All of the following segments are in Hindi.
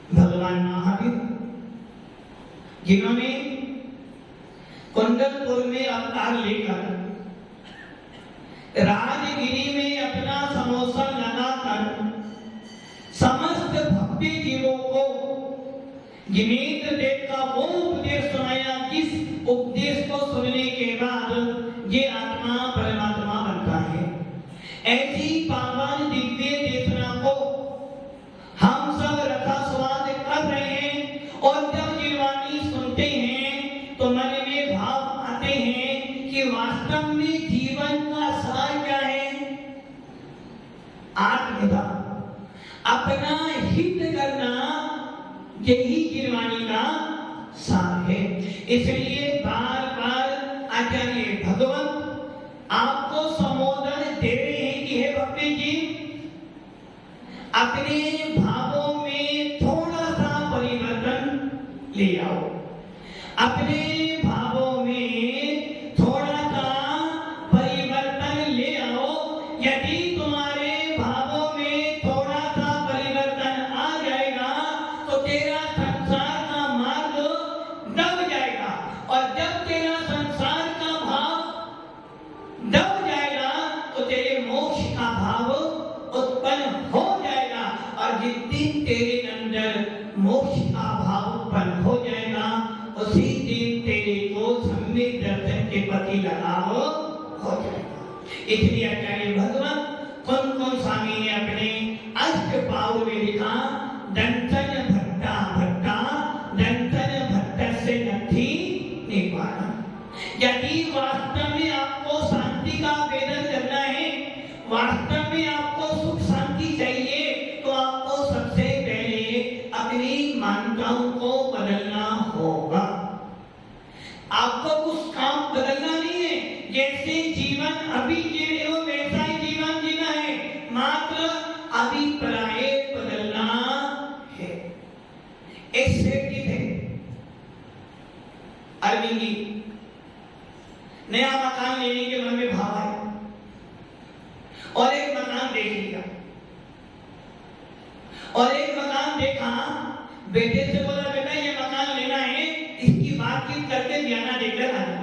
भगवान महावीर जिन्होंने कुंडलपुर में अवतार लेकर राजगिरी में अपना समोसा लगाकर समस्त भक्ति जीवों को जिनेन्द्र देव का वो उपदेश सुनाया, जिस उपदेश को सुनने के बाद ये आत्मा परमात्मा बनता है। ऐसी पावन दिव्य देशना को हम सब रसास्वाद कर रहे हैं, और जब जीवानी सुनते हैं तो मन में भाव आते हैं कि वास्तव में जीवन का सार क्या है? आत्मदा, अपना हित करना, यही जीवानी का सार है। इसलिए बार बार आचार्य भगवत आपको संबोधन दे रहे हैं कि हे भक्ति जी, अपने भावों में थोड़ा सा परिवर्तन ले आओ, अपने भावों में थोड़ा सा परिवर्तन ले आओ। यदि तुम्हारे भावों में थोड़ा सा परिवर्तन आ जाएगा तो तेरा संसार का मार्ग दब जाएगा, और जब तेरा संसार का भाव दब जाएगा तो तेरे मोक्ष का भाव उत्पन्न हो जाएगा, और जिस दिन तेरे अंदर मोक्ष का भाव उत्पन्न हो जाएगा उसी दिन तेरे को सम्यक दर्शन के प्रति लगाव हो जाएगा। इसलिए आचार्य भगवान कौन स्वामी ने अपने अष्टपाव में लिखा, दंतन भट्टा भट्टा दंतन भट्ट से नथी निवारण। यदि वास्तव में आपको शांति का वेदन करना है, वास्तव में आपको सुख शांति चाहिए, तो आपको सबसे पहले अपनी मान्यताओं को बदलना होगा। आपको कुछ काम बदलना नहीं है, जैसे जीवन अभी जी रहे हो वैसा ही जीवन जीना है, मात्र अभिप्राय बदलना है। एक सेठ जी थे अरविंद जी, नया मकान लेने के मन में भाव आया और एक मकान देख लिया, और एक मकान देखा, बेटे से बोला बेटा ये मकान लेना है, इसकी बातचीत करके बयाना देकर आना।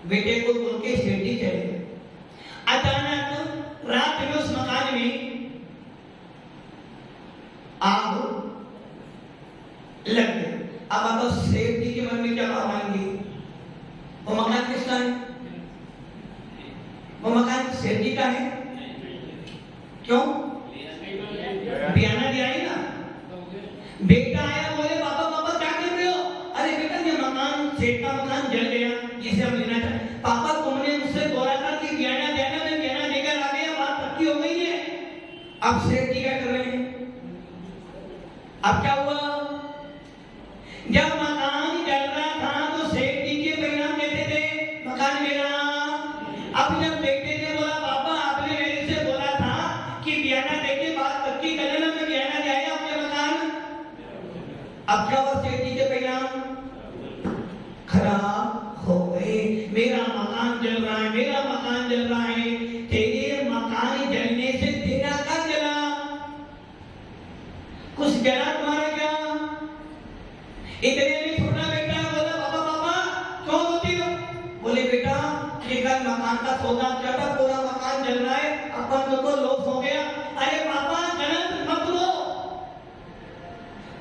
बेटे को बोल के सेठ जी चले गए। अचानक रात में उस मकान में आग लग गई। अब तो सेठ जी के मन में क्या भाव आएंगे? वो मकान किसका है? वो मकान सेठ जी का है। क्यों? बयाना दिया ही ना। बेटा आया, बोले पापा पापा क्या कर रहे हो? अरे बेटा ये मकान सेठ का मकान जल गया, जिसे हम लेना चाहते। पापा तुमने मुझसे बोला था कि बयाना देना, मैं बयाना देकर आ गया, बात पक्की हो गई है। अब सेठ जी क्या कर रहे हैं? अब क्या हुआ? जब मकान जल रहा था तो सेठ जी के परिणाम कैसे थे? मकान मेरा। अब जब बेटे ने बोला पापा आपने मेरे से बोला था कि बयाना देके बात पक्की कर लेना, मैं बयाना ले आया आपके मकान। अब क्या हुआ? सेठ जी के परिणाम खराब हो गए। मेरा मकान जल रहा है, मेरा मकान जल रहा है। तेरे मकान जलने से तेरा क्या जला? कुछ जला तुम्हारा क्या? इतने में छोटा बेटा बोला पापा पापा क्यों रोती हो? बोले बेटा ये कल मकान का सौदा किया था, पूरा मकान जल रहा है, अपन को लॉस हो गया। अरे पापा जलन मत लो,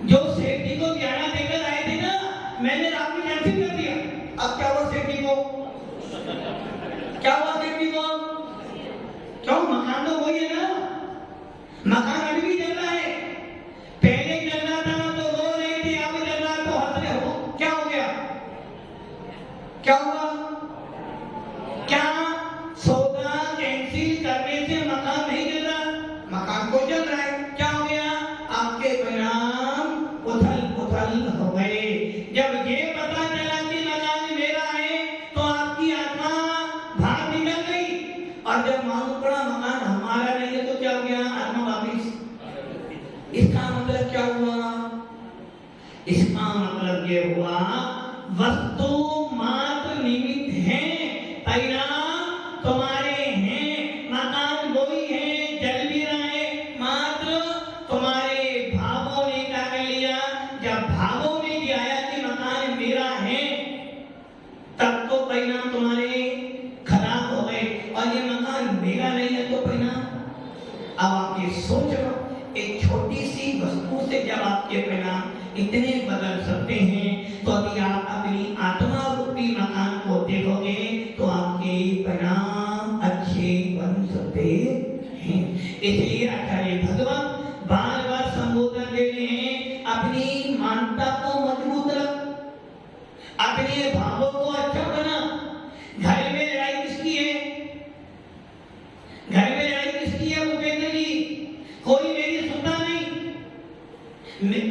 जो सेठ जी को बयाना देकर आए थे ना, मैंने रात में कैंसिल कर दिया। अब क्या हुआ सेठ जी को? क्या हुआ सेठ जी को? क्यों? मकान तो वही है ना, मकान अभी भी जल रहा है। पहले जल रहा था तो रो रहे थे, अब जल रहा तो हंस रहे हो। क्या हो गया? क्या हुआ? क्या सौदा कैंसिल करने से मकान नहीं जल रहा? मकान को जल रहा है। क्या हो गया? आपके परिणाम उथल पुथल हो गए। जब ये पता चला कि मकान मेरा है तो आपकी आत्मा बाहर निकल गई, और जब मालूम पड़ा मकान हमारा नहीं है तो क्या हो गया? आत्मा वापिस। इसका मतलब क्या हुआ? इसका मतलब ये हुआ वस्तु मात्र निमित्त है, परिणाम तुम्हारे हैं। मकान वही है, जल भी रहा है, मात्र तुम्हारे भावों ने क्या कर लिया? जब भावों ने दिखाया कि मकान मेरा है, तब तो परिणाम तुम्हारे खराब हो गए, और ये मकान मेरा नहीं है तो परिणाम। अब आप ये सोच लो, एक छोटी सी वस्तु से जब आपके परिणाम इतने बदल सकते हैं, तो अभी आप अपनी आत्मा रूपी मकान को देखोगे तो आपके परिणाम अच्छे बन सकते हैं। इसलिए आचार्य भगवान बार बार संबोधन दे रहे हैं, अपनी मानता को मजबूत रख, अपने भावों को अच्छा बना। घर में लड़ाई किसकी है? घर में लड़ाई किसकी है भूपेंद्र जी? कोई मेरी सुनता नहीं,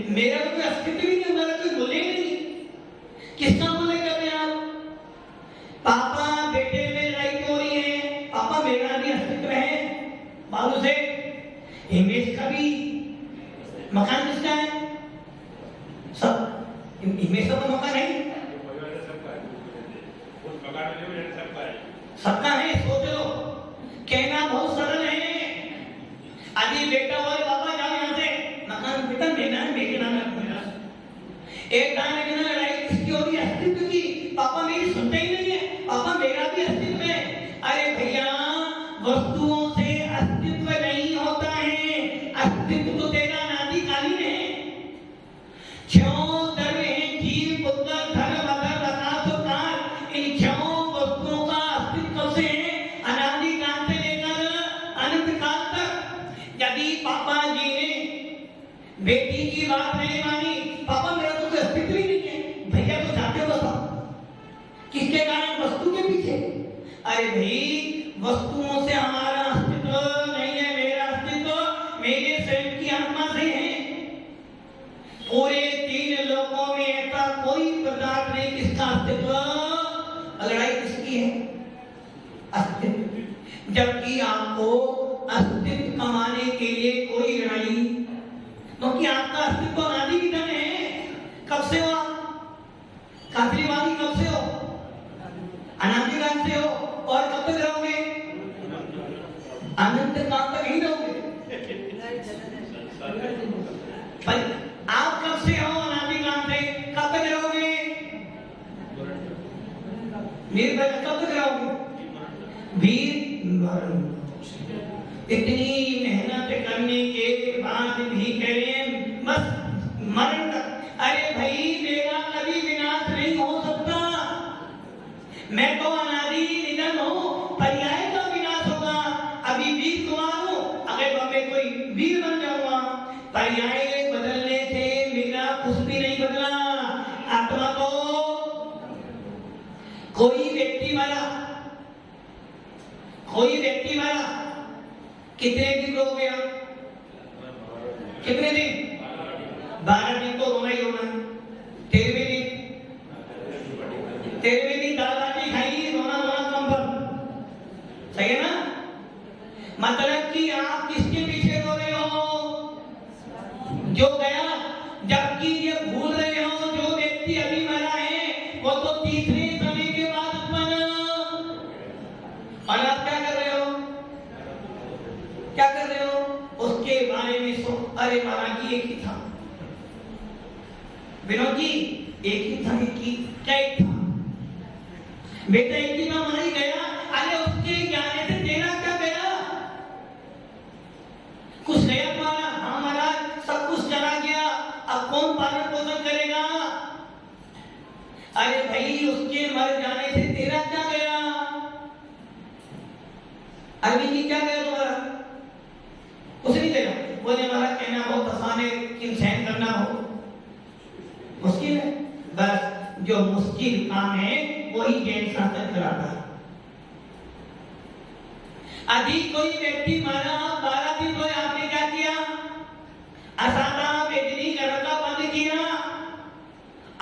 मेरा कोई अस्तित्व ही नहीं, मेरा कोई बोले नहीं। किसका बोले कर रहे हैं आप? पापा बेटे में लड़ाई हो रही है, पापा मेरा भी अस्तित्व है। बाबू से हिमेश का भी मकान किसका है? सब हिमेश का मकान है, सबका है। सोच लो, कहना बहुत सरल है। अभी बेटा बोले पापा जाओ यहाँ से, मकान बेटा मेरा है, मेरे नाम है मेरा। एक टाइम में लड़ाई किसकी हो रही है? अस्तित्व की। पापा मेरी सुनते ही नहीं है, पापा मेरा भी अस्तित्व है। अरे भैया, वस्तुओं से अस्तित्व नहीं होता है, अस्तित्व तो तेरा अनादिकालीन है। क्षण द्रव्य है, जीव पुत्र धर्म अधर्म आकाश और काल, इन क्षणों वस्तुओं का अस्तित्व कब से है? अनादिकाल से लेकर अनंत काल तक। यदि पापा जी ने बेटी की बात नहीं मानी, पापा मेरा तो कोई अस्तित्व ही नहीं है, भैया तो जाते बताओ किसके कारण? वस्तु के पीछे। अरे भाई, वस्तुओं से हमारा अस्तित्व नहीं है, मेरा अस्तित्व मेरे स्वयं की आत्मा से है। पूरे 3 लोकों में ऐसा कोई पदार्थ नहीं किसका अस्तित्व। लड़ाई किसकी है? अस्तित्व। जबकि आपको अस्तित्व कमाने के लिए कोई लड़ाई, क्योंकि आपका अस्तित्व अनादि की धन है। कब से हो आप? काफिलीवादी कब से हो? अनादिकाल से हो। और कब तक रहोगे? अनंत काल तक ही रहोगे। पर आप कब से हो? अनादिकाल से। कब तक रहोगे? मेरे भाई कब तक रहोगे? वीर मरण। इतनी मेहनत करने के बाद भी करें बस मरण तक। अरे भाई, मेरा कभी विनाश नहीं हो सकता, मैं तो अनादि निधन हूं, पर्याय का विनाश होगा। अभी वीर कुमार हूं, अगर मैं कोई वीर बन जाऊंगा। पर्याय बदलने से मेरा कुछ भी नहीं बदला। आत्मा को कोई व्यक्ति वाला कितने दिन हो गया? कितने दिन? 12 दिन तो रोना ही रोना। 13वें दिन दाल बाटी खाएगी, रोना रोना कम पर। सही है ना? मतलब कि आप किसके पीछे रो रहे हो? जो गया, जबकि ये भूल रहे हो जो व्यक्ति अभी मरा है वो तो तीसरे समय के बाद उत्पन्न। और आप क्या कर रहे हो? क्या कर रहे हो? उसके बारे में अरे महाराज जी एक ही था, विनोद जी एक ही था, एक ही क्या एक था बेटा, एक ही था, मर ही गया। अरे उसके जाने से तेरा क्या गया? कुछ गया तुम्हारा? हाँ महाराज सब कुछ चला गया, अब कौन पालन पोषण करेगा? अरे भाई उसके मर जाने से तेरा क्या गया? अरविंद जी क्या गया तुम्हारा? कुछ नहीं गया। बोले महाराज कहना बहुत आसान है कि सहन करना हो मुश्किल है, बस जो मुश्किल काम है वही जैन शासन कराता है। अधिक कोई व्यक्ति मारा 12 दिन तो आपने क्या किया? असाधारण वेदनी करना बंद किया,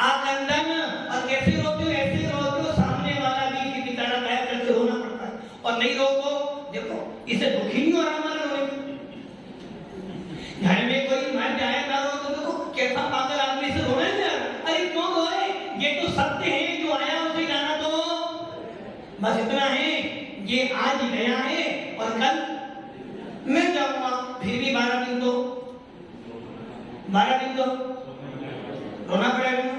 आकंदन और कैसे रोते हो? ऐसे रोते हो सामने वाला भी की तरह गायब करके रोना पड़ता है। और नहीं रोको, देखो इसे दुखी नहीं हो रहा हमारा रोने। घर में कोई मर जाए ना रो तो देखो कैसा पागल आदमी से रोना है। अरे क्यों रोए? ये तो सत्य है, जो आया उसे जाना दो, बस इतना है। ये आज गया है और कल मैं जाऊंगा, फिर भी 12 दिन तो 12 दिन तो रोना पड़ेगा ना।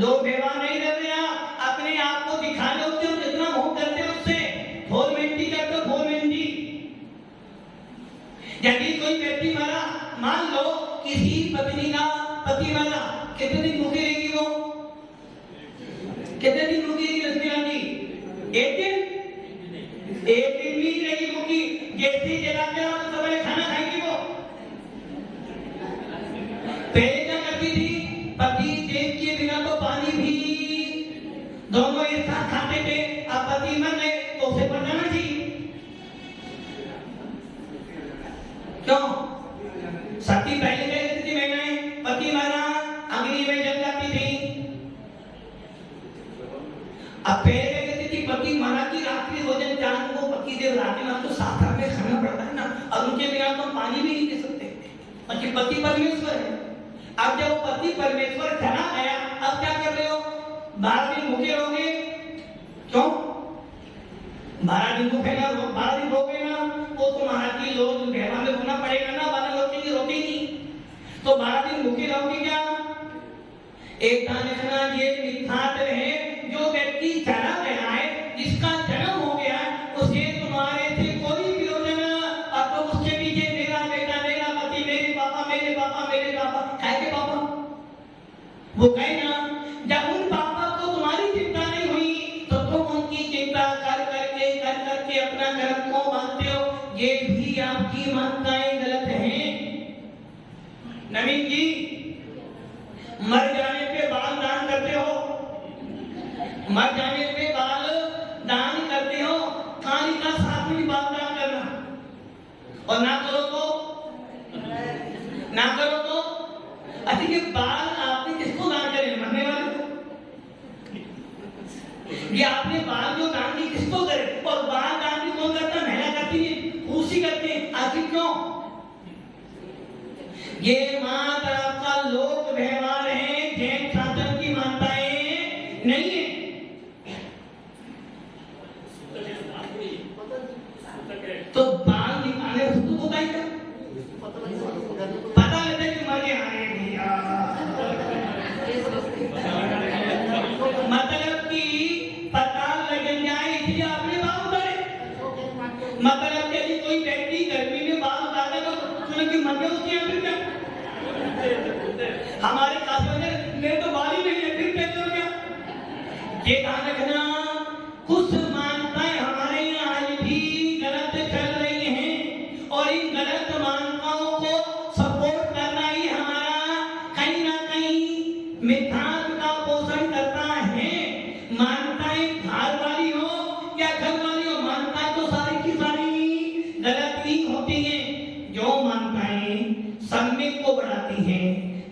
लोग बेवा नहीं रह रहे, अपने आप को दिखाने होते हो, जितना मोह करते हो उससे फॉर्मेलिटी करते हो, फॉर्मेलिटी। यदि कोई व्यक्ति मरा, मान लो किसी पत्नी का पति मरा, कितने दिन भूखी रहेगी वो? कितने दिन भूखी रहेगी लक्ष्मीलाल जी? एक दिन भी रहेगी भूखी। जैसे जला के तो सबने खाना खाएगी वो। पहले क्या करती थी? पति देव के बिना तो पानी भी दोनों एक साथ खाते थे। अब पति मर गए तो उसे पढ़ना चाहिए। क्यों? सती पहले क्या करती थी? महिलाएं पति मरा अग्नि में जल जाती थी। अब पहले क्या करती थी? पति मरा की रात्रि भोजन त्याग को पति देव रात्रि में तो साथ में खाना पड़ता है ना, और उनके बिना तो पानी भी नहीं पी सकते, क्योंकि पति परमेश्वर है। अब जब पति परमेश्वर चला गया, अब क्या कर रहे हो? 12 दिन भूखे रहोगे। क्यों? 12 दिन भूखे ना, 12 दिन भूखे ना, वो तो महाराज जी लोग व्यवहार में रोना पड़ेगा ना, 12 लोग के लिए रोते ही नहीं, तो 12 दिन भूखे रहोगे क्या? एक दानना ये मिथ्यात्व है, जो व्यक्ति चला गया है, जिसका जन्म हो गया है, उसे तुम्हारे से कोई प्रयोजन, अब तो उसके पीछे मेरा बेटा, मेरा पति, मेरे पापा, मेरे पापा, मेरे पापा, काय के पापा? वो कहे ना, जब उन पापा को तुम्हारी चिंता नहीं हुई तो तुम उनकी चिंता कर करके अपना कर्म को मानते हो। ये भी आपकी मान्यताएं गलत हैं। नवीन जी, मर जाने पे बाल दान करते हो, मर जाने पे बाल दान करते हो, खाली का साथ में बाल दान करना, और ना करो तो अच्छा ये बाल आपने किसको दान करे? मरने वाले को। ये आपने बाल जो दान की किसको करे? और बाल दान भी कौन करता? महिला करती है, पुरुष ही करते हैं। आखिर क्यों? ये मात्र आपका लोक व्यवहार है, जैन शासन की मान्यताएं नहीं है। तो बाल निकालने उसको होता है क्या? पता लगता है कि मर गए। अरे भैया मतलब कि पता लग जाए इसलिए आपने बाल उतारे। मतलब कि यदि कोई व्यक्ति गर्मी में बाल उतारेगा तो सुने कि मर गया, उसके यहाँ फिर क्या? हमारे काफी में तो बाल ही नहीं है, फिर कैसे हो गया? ये ध्यान रखना, कुछ मान्यताएं हमारे यहाँ आज भी गलत चल रही हैं, और इन गलत मान्यताओं को सपोर्ट करना ही हमारा कहीं ना कहीं मिथ्यात्व का पोषण करता है। मान्यताएं घर वाली हो या घर वाली हो, मान्यताएं तो सारी की सारी गलत ही होती हैं। जो मान्यताएं सम्यक को बढ़ाती हैं,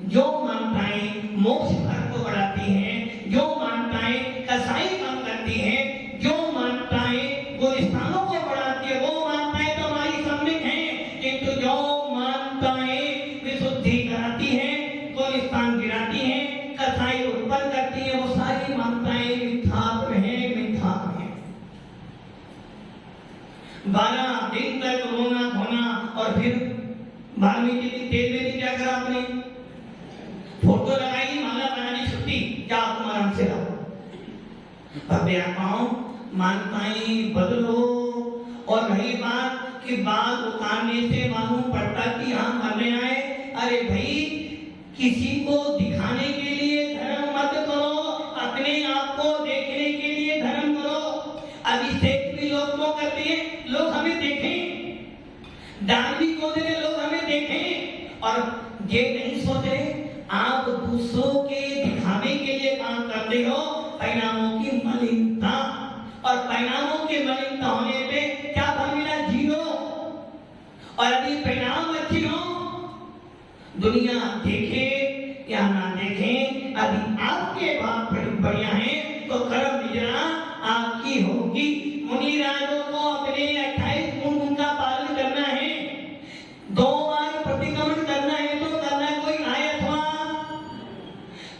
जो मान्यताएं मोक्ष मार्ग को बढ़ाती हैं, जो मान्यताएं कसाई काम करती हैं, जो मान्यताएं गुलिस्तानों को बढ़ाती है, वो मान्यताएं तो हमारी सम्यक हैं, किंतु जो मान्यताएं विशुद्धि कराती हैं, गुलिस्तान गिराती हैं, कसाई उत्पन्न करती हैं, वो सारी मान्यताएं मिथ्यात्व हैं, मिथ्यात्व हैं। 12 दिन तक रोना धोना और फिर वाल्मीकि की तेल में क्या करा आपने? फोटो लगाई, माला बनानी छुट्टी, क्या तुम आराम से रहो। भव्य आत्माओं, मान्यताएं बदलो। और रही बात कि बात उतारने से मालूम पड़ता कि हम मरने आए, अरे भाई किसी को दिखाने के लिए धर्म मत करो, अपने आप को देखने के लिए धर्म करो। अभिषेक भी लोग क्यों करते हैं? लोग हमें देखें। दान भी क्यों दे रहे? लोग हमें देखें। और ये नहीं सोच रहे आप दूसरों के दिखावे के लिए काम करते हो, परिणामों की मलिनता। और परिणामों के मलिनता होने पे क्या फल मिला? 0। और यदि परिणाम अच्छे हो, दुनिया देखे या ना देखे, यदि आपके भाव बढ़िया है तो कर्म विजरा आपकी होगी। मुनि राजों को अपने 28 गुण का पालन करना है, 2 बार प्रतिक्रमण करना है तो करना है। कोई आए अथवा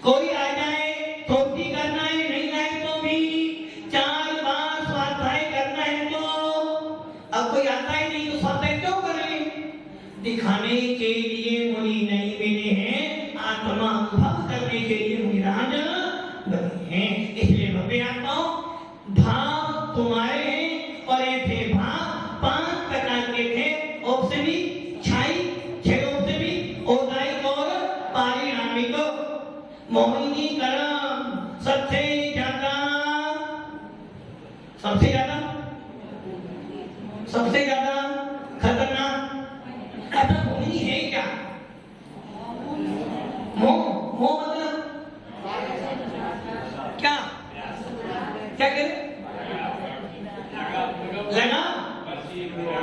कोई आ जाए तो भी करना है, नहीं आए तो भी 4 बार स्वाध्याय करना है। तो अब कोई आता ही नहीं तो स्वाध्याय क्यों करें? दिखाने के लिए मुनि नहीं मिले हैं, आत्मा अनुभव करने के लिए मुनि राज बने हैं। इसलिए भव्य आत्माओं, भाव तुम्हारे हैं और ऐसे भाव 5 प्रकार के थे। औपसेवी, छाई, 6 औपसेवी, औदायिक और पारिणामिक। मोहिनी करम सबसे ज्यादा खतरनाक। अच्छा, मोहिनी है क्या? मोह मतलब क्या? क्या करे? लगा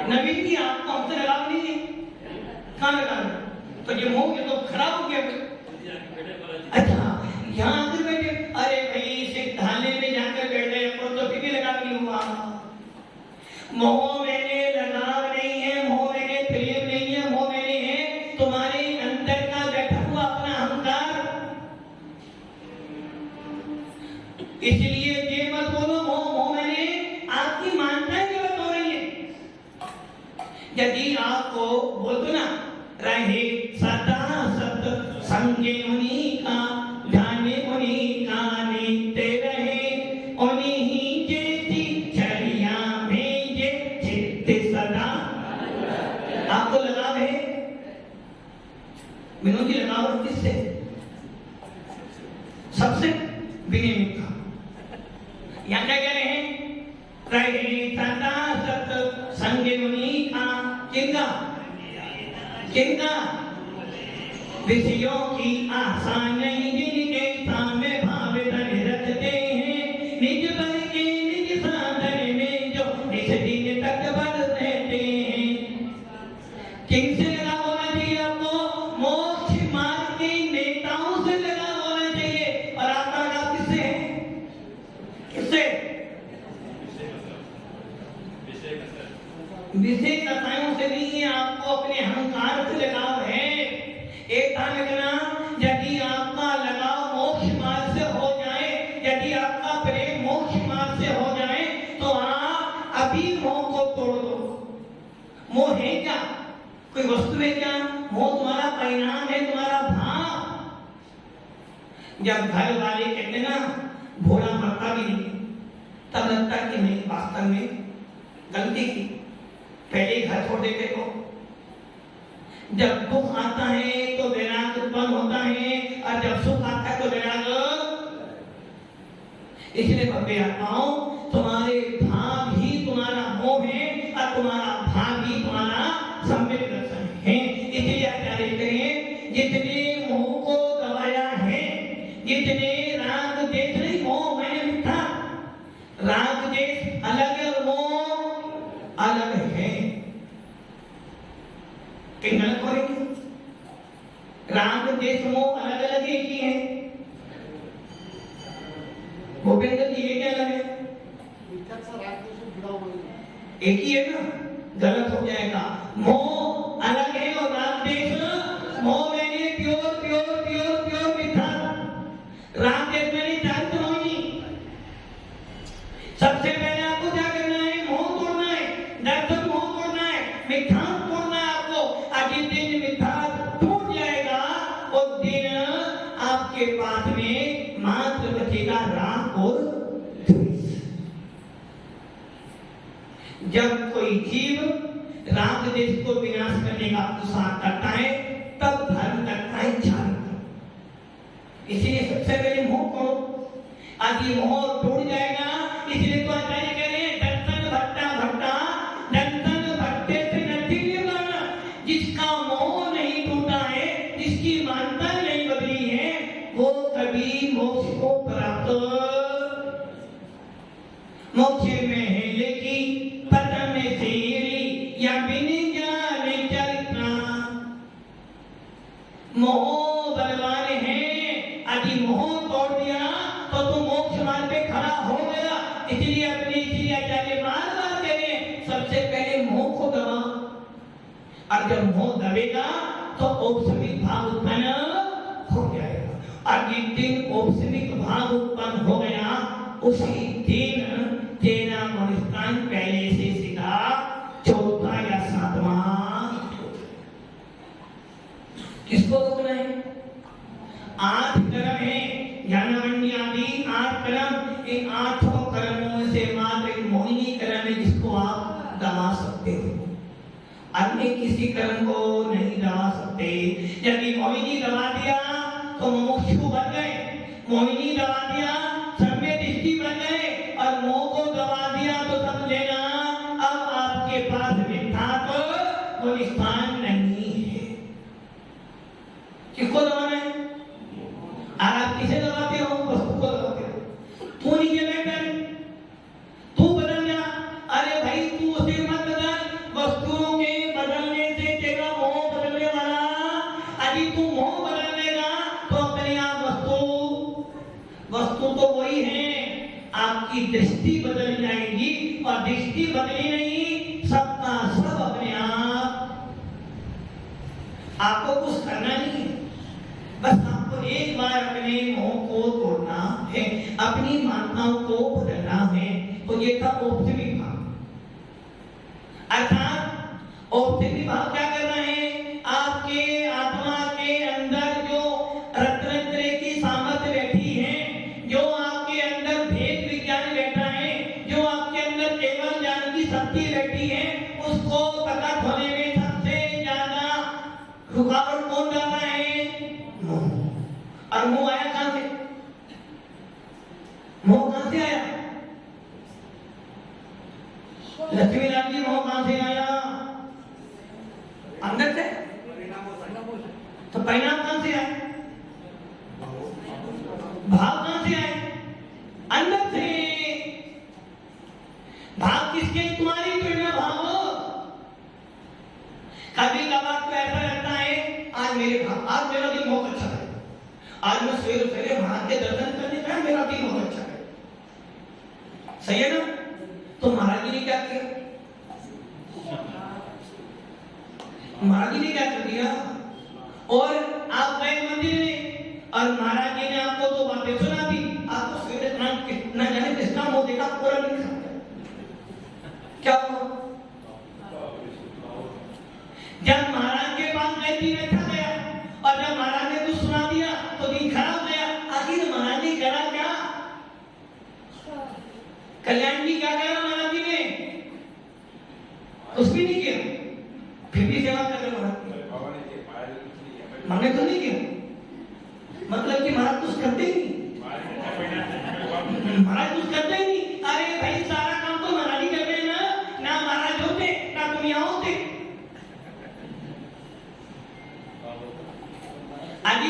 नवीन की आपको हमसे लगाव नहीं है, कहाँ लगा? तो ये मोह, ये तो खराब हो गया। अच्छा, यहाँ आकर बैठे, अरे भाई सिद्धालय में जाकर बैठ गए तो फिर भी लगाव नहीं हुआ। मोह मैंने लगाव नहीं है, मोह मैंने प्रेम नहीं है, मोह मैंने है तुम्हारे अंदर का बैठा हुआ अपना अहंकार। इसलिए ये मत बोलो मोह मैंने, आपकी मान्यताएं गलत हो रही है। यदि आपको बोल दो ना, रहे सदा सत संगे मुनि का, ध्याने मुनि का नित्य रहे, उन्हीं जैसी चर्या में ये चित्त सदा। आपको लगाव है? विनोदी लगाव किससे? सबसे विनियमित। यहाँ क्या कह रहे हैं? रहे सदा सत संगे मुनि का, किनका? किनका? विषयों की आशा नहीं, जिनके सामने भाव धन रखते हैं, निज बल के निज साधन में जो इस दिन तक बल रहते हैं। किनसे लगा होना चाहिए आपको? मोक्ष मार्ग के नेताओं से लगा होना चाहिए। और आपका लगाव किससे है? किससे? विषय कथाओं से नहीं है, आपको अपने अहंकार से लगाव है। एक था लगना, यदि आपका लगाव मोक्ष मार्ग से हो जाए, यदि आपका प्रेम मोक्ष मार्ग से हो जाए, तो आप अभी मोह को तोड़ दो। मोह है क्या? कोई वस्तु है क्या? मोह तुम्हारा परिणाम है, तुम्हारा भाव। जब घर वाले कहते ना भोला मरता भी नहीं, तब लगता है कि नहीं, वास्तव में गलती की, पहले घर छोड़ देते को। जब दुख आता है तो वैराग उत्पन्न होता है, और जब सुख आता है तो वैराग। इसलिए भव्य आत्माओं, तुम्हारे भाव ही तुम्हारा मोह है और तुम्हारा भाव ही तुम्हारा सम्यक दर्शन है। इसलिए आचार्य करें, जितने मोह को दबाया है, जितने राग देश नहीं, मोह मैंने मिथ्या, राग देश अलग है और मोह अलग है। कहीं गलत हो रही है? राग देश मोह अलग अलग एक ही है। भूपेंद्र जी ये क्या अलग है? एक ही है ना, गलत हो जाएगा। मोह अलग है और राग देश, मोह मैंने प्योर प्योर प्योर प्योर मिठा, राग देश मैंने चारित मोहिनी। सबसे पहले आपको क्या करना है? मोह तोड़ना है, दर्शन मोह तोड़ना है, मिठास तोड़ना है आपको। आज इस दिन मिठास टूट जाएगा, उस दिन आपके पास में मात्र बचेगा राग और द्वेष। जब कोई जीव राग देश को विनाश करने का उत्साह करता है, तब धर्म करता है चारित्र। इसलिए सबसे पहले मोह को, आज ये मोह टूट जाएगा। इसलिए तो आचार्य कह रहे हैं दर्शन भट्टा भट्टा, दर्शन भट्टे से नदी निर्वाणा। जिसका मोह नहीं टूटा है, जिसकी मानता नहीं बदली है, वो कभी मोक्ष को प्राप्त मोक्ष में है लेकिन पतन में सीरी या बिनी जाने चरित्रा। मोह बलवान है, यदि मोह तोड़ दिया तो तुम मोक्ष मार्ग पे खड़ा हो गया। इसलिए अपने इसलिए आचार्य बार बार कह रहे हैं सबसे पहले मोह को दबा, और जब मोह दबेगा तो औपसमिक भाव उत्पन्न हो जाएगा। और जिस दिन औपसमिक भाव उत्पन्न हो गया, उसी दिन तेरा मनुष्य पहले से सीधा चौथा या सातवां। किसको रोकना है? 8 कर्म है, ज्ञानवंडी आदि 8 कर्म। इन 8 कर्मों से मात्र एक मोहिनी कर्म है जिसको आप दबा सकते हो, अन्य किसी कर्म को नहीं दबा सकते। यदि मोहिनी दबा दिया तो मुमुक्षु बन गए, मोहिनी दबा दिया सम्य दृष्टि बन गए, और मोह को दबा दिया तो समझ लेना अब आपके पास मिथ्यात्व कोई स्थान नहीं है। किसको दबाना है? आप किसे दबाते हो? वस्तु को दबाते हो। तू नीचे बैठ कर, तू बदल जा। अरे भाई तू उसे मत बदल, वस्तुओं के बदलने से तेरा मोह बदलने वाला। यदि तू मोह बदल लेगा तो अपने आप वस्तु तो वही है, आपकी दृष्टि बदल जाएगी, और दृष्टि बदली नहीं, सबका सब अपने आप। आपको कुछ करना नहीं है, बस आपको एक बार अपने मोह को तोड़ना है, अपनी मान्यताओं को बदलना है। तो ये था औपचारिक भाव। अर्थात औपचारिक भाव क्या करना है? आपके आत्मा के अंदर जो रत्नत्रय की सामर्थ्य बैठी है, जो आपके अंदर भेद विज्ञान बैठा है, जो आपके अंदर केवल ज्ञान की शक्ति बैठी है, उसको प्रकट होने में सबसे ज्यादा रुकावट कौन डालता है? मोह। और मोह आया कहां से? मोह कहां से आया? लक्ष्मीलाल जी, मोह कहां से आया? अंदर से। तो परिणाम कहां से आया? भाव कहां से आए? अंदर से। भाव किसके? तुम्हारी प्रेरणा भाव। कभी कभार तो ऐसा लगता है आज मेरे भाव, आज मेरा दिन बहुत अच्छा है, आज मैं सवेरे सवेरे महाराज के दर्शन करने गया, मेरा दिन बहुत अच्छा है। सही है ना? तो महाराज जी ने क्या किया? महाराज जी ने क्या कर दिया? और आप गए मंदिर में और महाराज जी ने आपको 2 बातें सुना दी, आपको सवेरे न जाने किसका मुंह देखा, पूरा नहीं सकते। क्या हुआ? जब महाराज के पास गए दिन अच्छा गया, और जब महाराज ने कुछ सुना दिया तो दिन खराब गया। आखिर महाराज ने करा क्या? कल्याण जी क्या करा महाराज जी ने? कुछ भी नहीं किया, फिर भी सेवा कर रहे महाराज। हमने तो नहीं किया, मतलब कि महाराज कुछ करते ही नहीं, महाराज कुछ करते ही नहीं। अरे भाई सारा काम तो महाराज ही कर रहे हैं ना महाराज होते ना तुम यहाँ होते। आज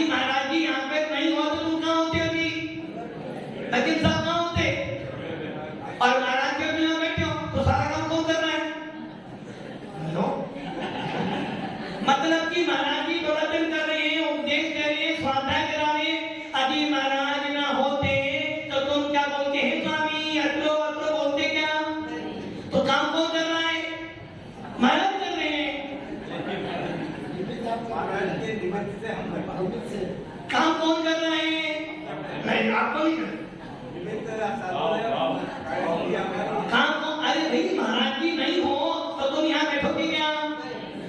काम कौन कर रहा है? नहीं, आपको नहीं कर काम को। अरे भाई महाराज जी नहीं हो तो तुम यहाँ बैठोगे क्या?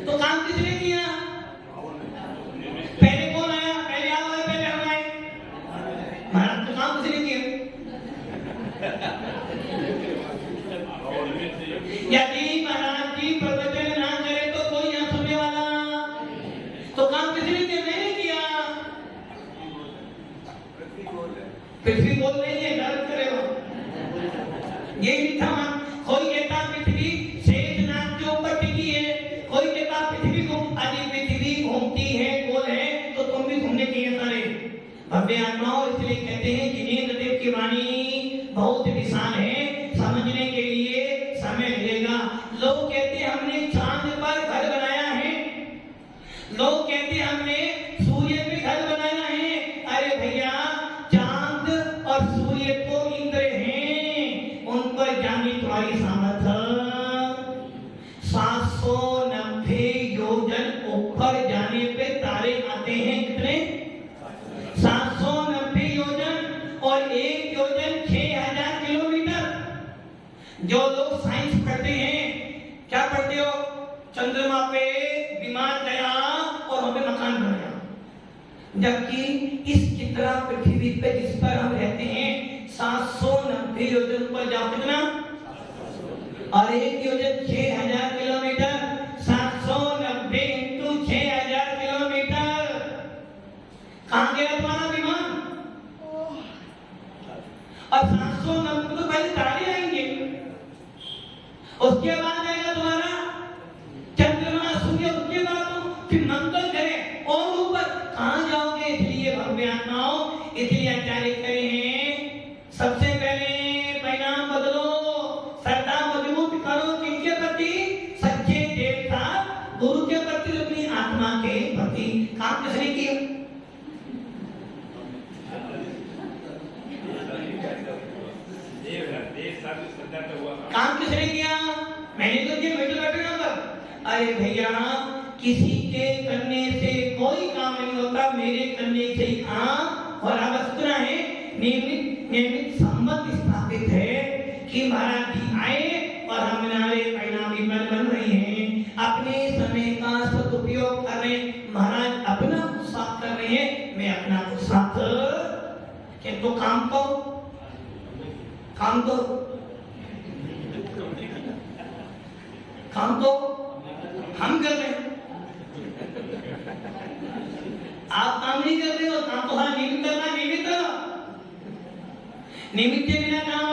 तो काम किसने किया? पहले कौन आया? पहले आप आए, पहले हम आए? महाराज तो काम किसने किया? यदि महाराज जी प्रवचन ना करे तो कोई यहाँ सुनने वाला, तो काम किसने किया? मैंने किया। पृथ्वी बोल रही है, गर्व करेगा ये लिखा मन। कोई कहता पृथ्वी शेषनाग के ऊपर टिकी है, कोई कहता पृथ्वी आदि पृथ्वी घूमती है, गोल है, तो तुम भी घूमने चाहिए सारे भव्य आत्माओं। इसलिए कहते हैं जिनेंद्र देव की वाणी बहुत विशाल है, समझने के लिए समय लगेगा। लोग कहते हमने चांद पर घर बनाया है, लोग कहते हमने सूर्य पे घर बनाया है। अरे भैया चांद और सूर्य को इंद्र हैं, उन पर जाने तुम्हारी सामर्थ्य। 790 योजन ऊपर जाने पे तारे आते हैं। कितने? 790 योजन, और 1 योजन 6000 किलोमीटर। जो लोग साइंस पढ़ते हैं, क्या पढ़ते हो? चंद्रमा पे विमान गया और हमें मकान बनाया, जबकि इस चित्रा पृथ्वी पे जिस पर हम रहते हैं 790 योजन पर जाओ। कितना? और 1 योजन 6000 किलोमीटर। 790 into 6000 kilometre. कहाँ गया तुम्हारा विमान? और 790 तो पहले तारे आएंगे, उसके बाद आएगा तुम्हारा चंद्रमा सूर्य, उसके बाद तो फिर मंगल ग्रह और ऊपर कहाँ जाओगे? इसलिए भव्य आत्माओं, इसलिए आचार्य कहे हैं सबसे पहले परिणाम बदलो, श्रद्धा मजबूत करो। किनके प्रति? सच्चे देवता गुरु के प्रति, अपनी आत्मा के प्रति। काम किसने किया? काम किसने किया? मैंने तो किया, बैठे बैठे नंबर। अरे भैया किसी के करने से कोई काम नहीं होता, मेरे करने से ही काम। और आवश्यकता है नियमित संबंध स्थापित है कि महाराज जी आए और हमारे परिणामी बन रहे हैं, अपने समय का सदुपयोग कर रहे हैं। महाराज अपना कुछ साथ कर रहे हैं, मैं अपना कुछ साथ। किंतु काम तो हम कर रहे हैं, आप काम नहीं कर रहे हो। काम तो हाँ नियमित करना, नियमित के बिना काम,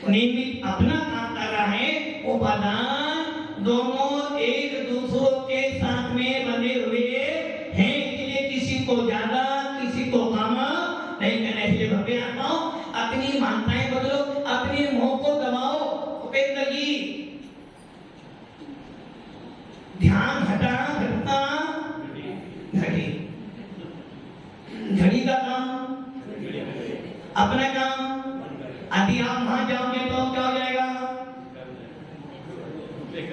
नियमित अपना काम कर रहा है। उपादान दोनों एक दूसरों के साथ में बने हुए हैं, इसलिए किसी को ज्यादा किसी को कम नहीं करना। इसलिए भव्य आत्माओं अपनी मान्यताएं बदलो, अपने मोह को दबाओ। उपेंद्र जी ध्यान घटा घटता घटी, घड़ी का काम, अपना काम। यदि आप वहां जाओगे तो क्या हो जाएगा?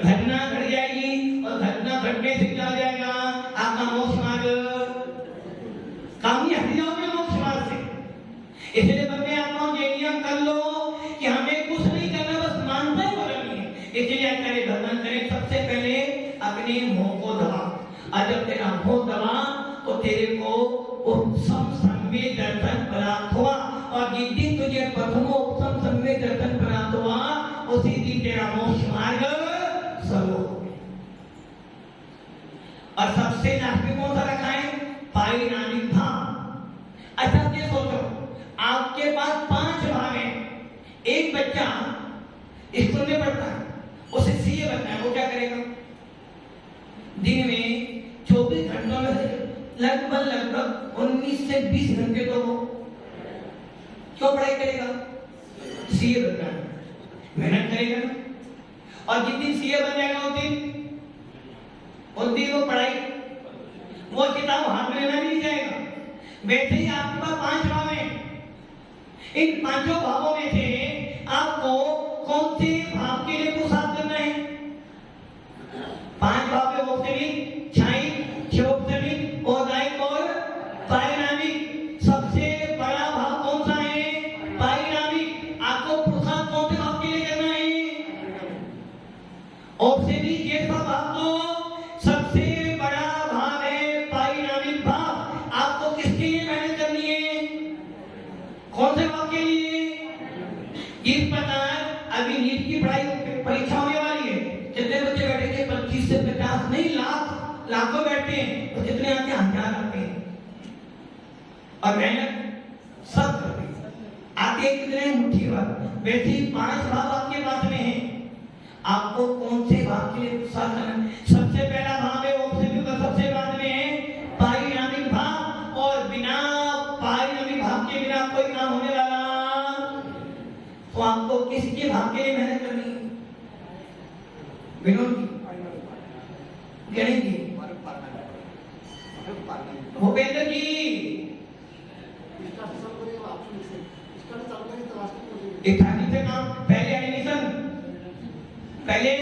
घटना घट जाएगी, और घटना घटने से क्या हो जाएगा? आपका मोक्ष मार्ग, काम ही हट जाओगे मोक्ष मार्ग से। इसलिए भव्य आत्माओं ये नियम कर लो कि हमें कुछ नहीं करना, बस मानताएं बदलनी है। इसलिए करे भगवान करे सबसे पहले अपने मोह को दबा, और जब तेरा मोह दबा तो तेरे को उपसम संवेद दर्शन प्राप्त हुआ, और जिस दिन तुझे प्रथम उपसम संवेद दर्शन प्राप्त हुआ उसी दिन तेरा मोक्ष मार्ग शुरू हो गया। और सबसे लास्ट में कौन सा रखा है? पारिणामिक भाव। अच्छा ये सोचो, आपके पास 5 भाव हैं। एक बच्चा स्कूल में पढ़ता है, उसे सीए बनना है, वो क्या करेगा? दिन में 24 घंटों में लगभग 19 से 20 घंटे तो वो क्यों पढ़ाई करेगा? सीए बनना है, मेहनत करेगा। और जिस दिन सीए बन जाएगा उस दिन वो पढ़ाई, वो किताब हाथ में लेना नहीं जाएगा। वैसे ही आपके पास 5 भाव हैं। इन 5 भावों में से आपको कौन से भाव के लिए पुरुषार्थ करना है? 5 भाव के वो से भी ही जैसा भाव तो सबसे बड़ा भाव है पारिणामिक भाव। आपको किसके लिए मेहनत करनी है? कौन से भाव के लिए? इस प्रकार अभी नीट की परीक्षा होने वाली है। कितने बच्चे बैठेंगे? 25 से 50 नहीं, लाखों बैठते हैं। तो कितने आते हैं? 1000 आते हैं और मेहनत सब करते हैं। आते कितने? मुट्ठी भर। वैसे ही 5 भाव आपके पास में है। आपको कौन से भाव के लिए उत्साह करना? सबसे पहला भाव है ऑप्शन का सबसे बाद में है पारिणामिक भाव। और बिना पारिणामिक भाव के बिना कोई काम होने वाला। तो आपको किसके भाव के लिए मेहनत करनी है? विनोद जी, गणेश जी, भूपेंद्र जी, से काम पहले एडमिशन, पहले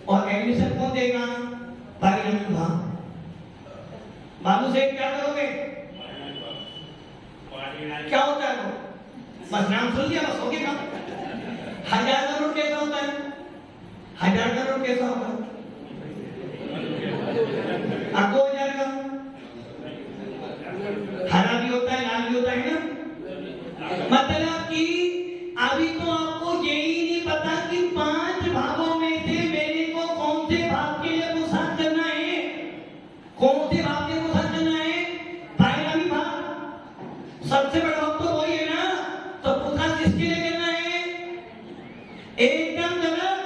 और एडमिशन कौन देगा? पारिणामिक भाव। बाबू से क्या करोगे? क्या होता है वो? बस नाम सुन लिया, बस हो गया काम। 1000 करोड़ कैसा होता है? 1000 करोड़ कैसा होता है? आपको 1000 का हरा भी होता है, लाल भी होता है ना। मतलब कि अभी तो आपको यही नहीं पता कि 5 भागों में से मेरे को कौन से भाग के लिए पुरुषार्थ करना है। कौन से भाग के लिए पुरुषार्थ करना है? पारिणामिक भाग। सबसे बड़ा भाग तो वही है ना। तो पुरुषार्थ किसके लिए करना है? एकदम गलत।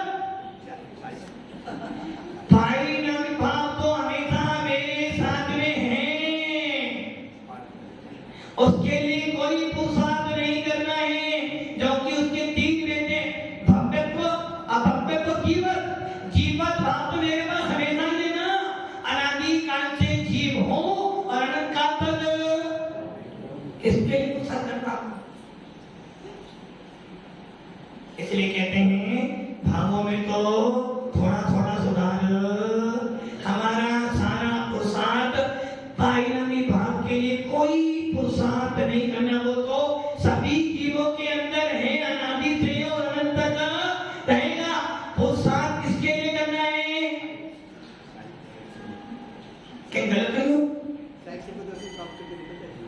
पारिणामिक भाव तो हमेशा मेरे साथ में है। उसके लिए कोई पुरुषार्थ नहीं करना है, जो कि उसके 3 बेटे भव्यत्व, अभव्यत्व, जीवत। जीवत भाव तो मेरे पास हमेशा ही है ना। अनादि काल से जीव हो और अनंत काल तक किसके लिए पुरुषार्थ करना? इसलिए कहते हैं भावों में तो थोड़ा थोड़ा सुधार। हमारा सारा पुरुषार्थ पारिणामिक भाव के लिए कोई पुरुषार्थ नहीं करना। वो तो सभी जीवों के अंदर है, अनादि से और अनंत तक रहेगा। पुरुषार्थ किसके लिए करना है? क्या गलत नहीं हो?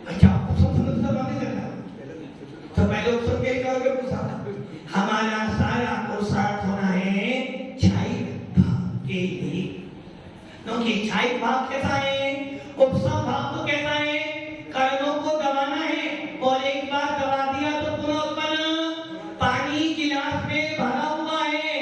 अच्छा, सब बातें करना तो पहले उत्सव के लिए करोगे पुरुषार्थ। हमारा सारा पुरुषार्थ होना है क्षायिक भाव के लिए। क्योंकि क्षायिक भाव कैसा है? उपसम भाव तो कैसा है? कर्मों को दबाना है और एक बार दबा दिया तो पुनः उत्पन्न। पानी गिलास में भरा हुआ है,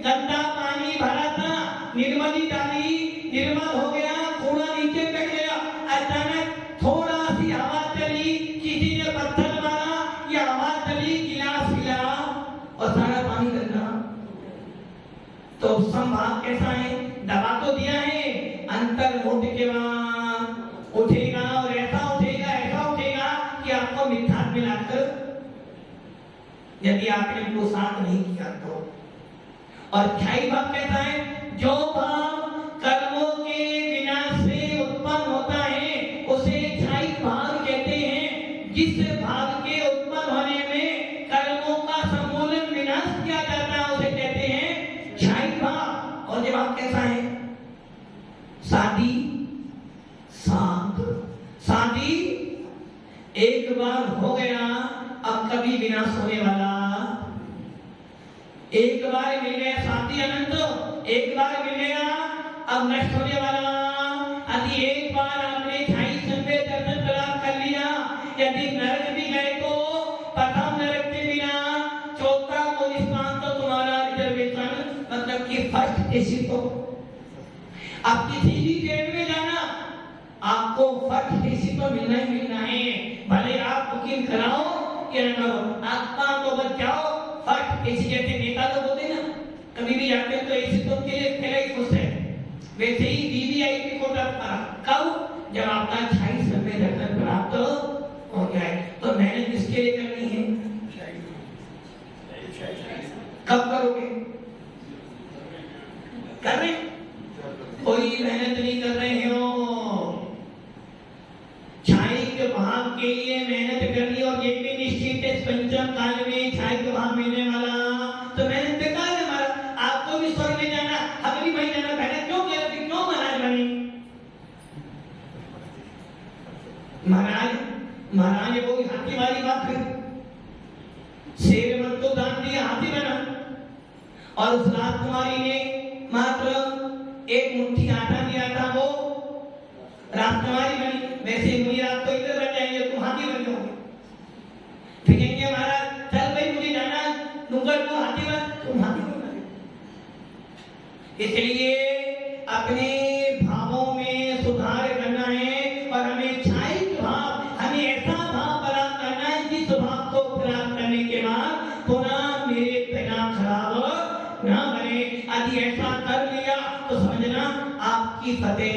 गंदा पानी भरा था, निर्मली डाली, निर्मल हो गया, थोड़ा नीचे बैठ गया। अचानक थोड़ा सी हवा चली, किसी ने पत्थर मारा या हवा चली, गिलास हिला और सारा पानी गंदा। तो उपसम भाव कैसा है? दबा तो दिया है, अंतर उठ के वहां उठेगा और ऐसा उठेगा कि आपको मिथ्या में लाकर, यदि आपने वो साथ नहीं किया तो। और क्षायी भाव कैसा है? जो भाव कर्मों के विनाश से उत्पन्न होता है उसे क्षायी भाव कहते हैं। जिस भाव के उत्पन्न होने में कर्मों का समूलन विनाश किया जाता है उसे कहते हैं क्षायी भाव। और ये भाव कैसा है? शादी, शादी एक बार हो गया, अब कभी विनाश होने वाला। एक बार मिल गया शादी अनंत, एक बार मिल गया अब नष्ट होने वाला। यदि एक बार आपने 28 दर्शन प्राप्त कर लिया, यदि नरक भी गए तो प्रथम नरक के बिना चौथा को स्थान तो तुम्हारा रिजर्वेशन, मतलब कि फर्स्ट एसी। तो आप किसी भी ट्रेन में जाना, आपको फर्स्ट एसी तो मिलना ही मिलना है। भले आप बुकिंग कराओ या न करो, आत्मा तो बच जाओ। फर्स्ट एसी जैसे नेता लोग होते ना, कभी भी जाते हैं तो एसी तो उनके लिए पहले ही खुश है। वैसे ही वीवीआईपी कोटा कब? जब आपका 28 दर्शन प्राप्त हो जाए। तो मेहनत किसके लिए करनी है? कब करोगे? कर रहे? कोई मेहनत नहीं कर रहे हो। क्षायिक भाव के लिए मेहनत करनी और ये भी निश्चित है पंचम काल में क्षायिक भाव मिलने वाला। तो मेहनत बेकार है हमारा। आपको भी स्वर्ग में जाना, हमें भी वहीं जाना महाराज ने बोली हाथी वाली बात फिर शेर मन तो दान दिया हाथी बना और उस राजकुमारी ने मात्र एक मुट्ठी आटा दिया था वो राजकुमारी बनी। वैसे मुझे आप तो इधर बन जाएंगे तुम हाथी बन जाओगे। फिर कहेंगे महाराज चल भाई मुझे जाना नुंगर को हाथी बन तुम हाथी बन गए। इसलिए अपने भावों में सुधार करना है और हमें छायित भाव हमें ऐसा भाव प्राप्त करना है जिस भाव को प्राप्त करने के बाद पुनः मेरे परिणाम खराब ना बने। यदि ऐसा कर लिया तो समझना आपकी फतेह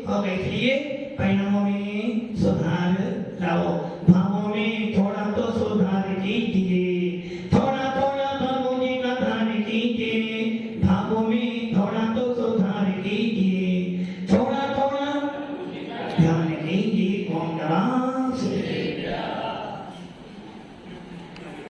हो गई। इसलिए परिणामों में सुधार लाओ, भावों में थोड़ा तो सुधार कीजिए।